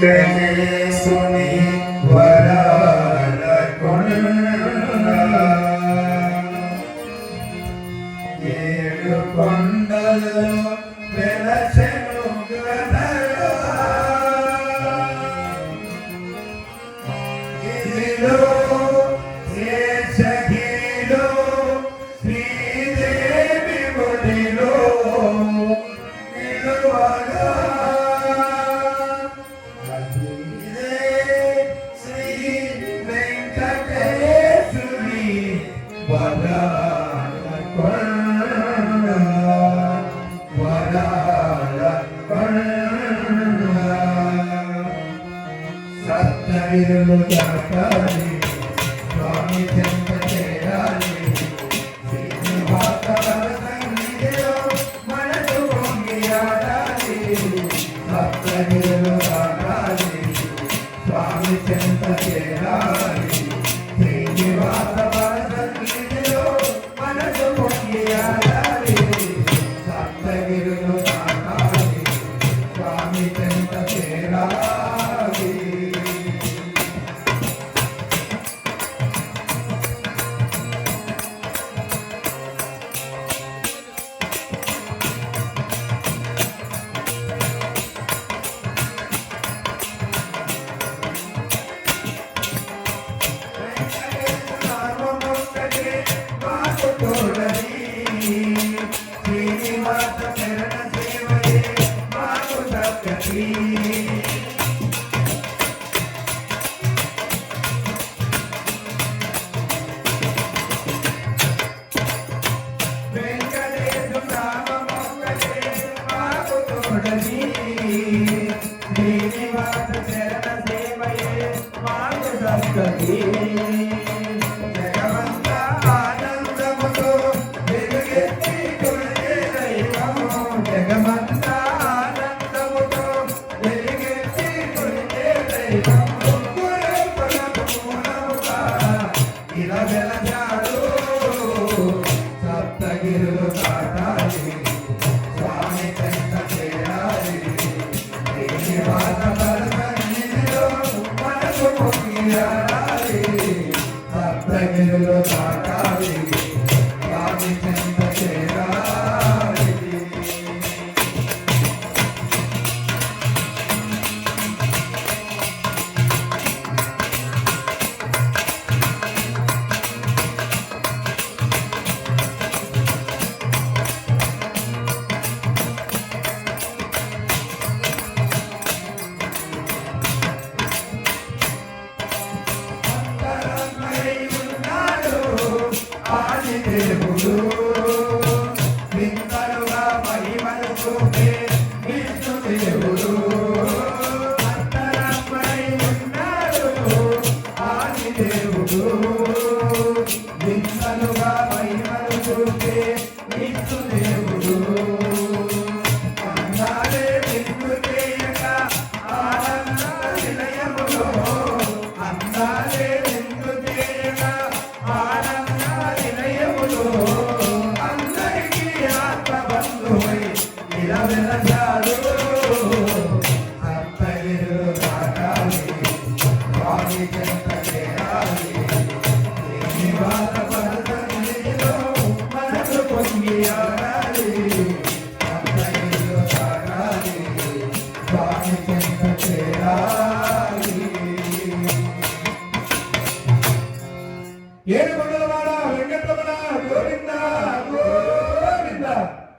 వెంకటేశుని వరాల కొండ ఏడు కొండలలో వెలసెను గణరా గిరిలో శేషగిరిలో శ్రీదేవి ఒడిలో నిలువగా సప్తగిరులు దాటాలి స్వామి చెంత చేరాలి శ్రీనివాస సన్నిధిలో మనసు పొంగియాడాలి సప్తగిరులు దాటాలి స్వామి చెంత చేరాలి శ్రీనివాస సన్నిధిలో మనసు పొంగియాడాలి సప్తగిరులు దాటాలి స్వామి చెంత చేరాలి శ్రీనివాస చరణ సేవయే మాకు దక్కతి వెంకటేశు నామమొక్కటే మాకు తోడని శ్రీనివాస చరణ సేవయే మాకు దక్కతి సప్తగిరులు దాటాలి స్వామి చెంత చేరాలి శ్రీనివాస సన్నిధిలో మనసు పొంగియాడాలి సప్తగిరులు దాటాలి స్వామి చెంత చేరాలి దేవుడు వింతలుగా మహిమలు చూపే విష్ణు దేవుడు అంతరమై ఉన్నాడు ఆది దేవుడు వింతలుగా మహిమలు చూపే విష్ణు దేవుడు అందాలే విష్ణు చేయక ఆనంద నిలయములో అందాలే విష్ణు చేయక ఆనంద అందరికీ ఆత్మబంధువై నిలవెలచారు సప్తగిరులు దాటాలి స్వామి చెంత చేరాలి శ్రీనివాస సన్నిధిలో మనసు పొంగియాడాలి సప్తగిరులు దాటాలి స్వామి చెంత చేరాలి 7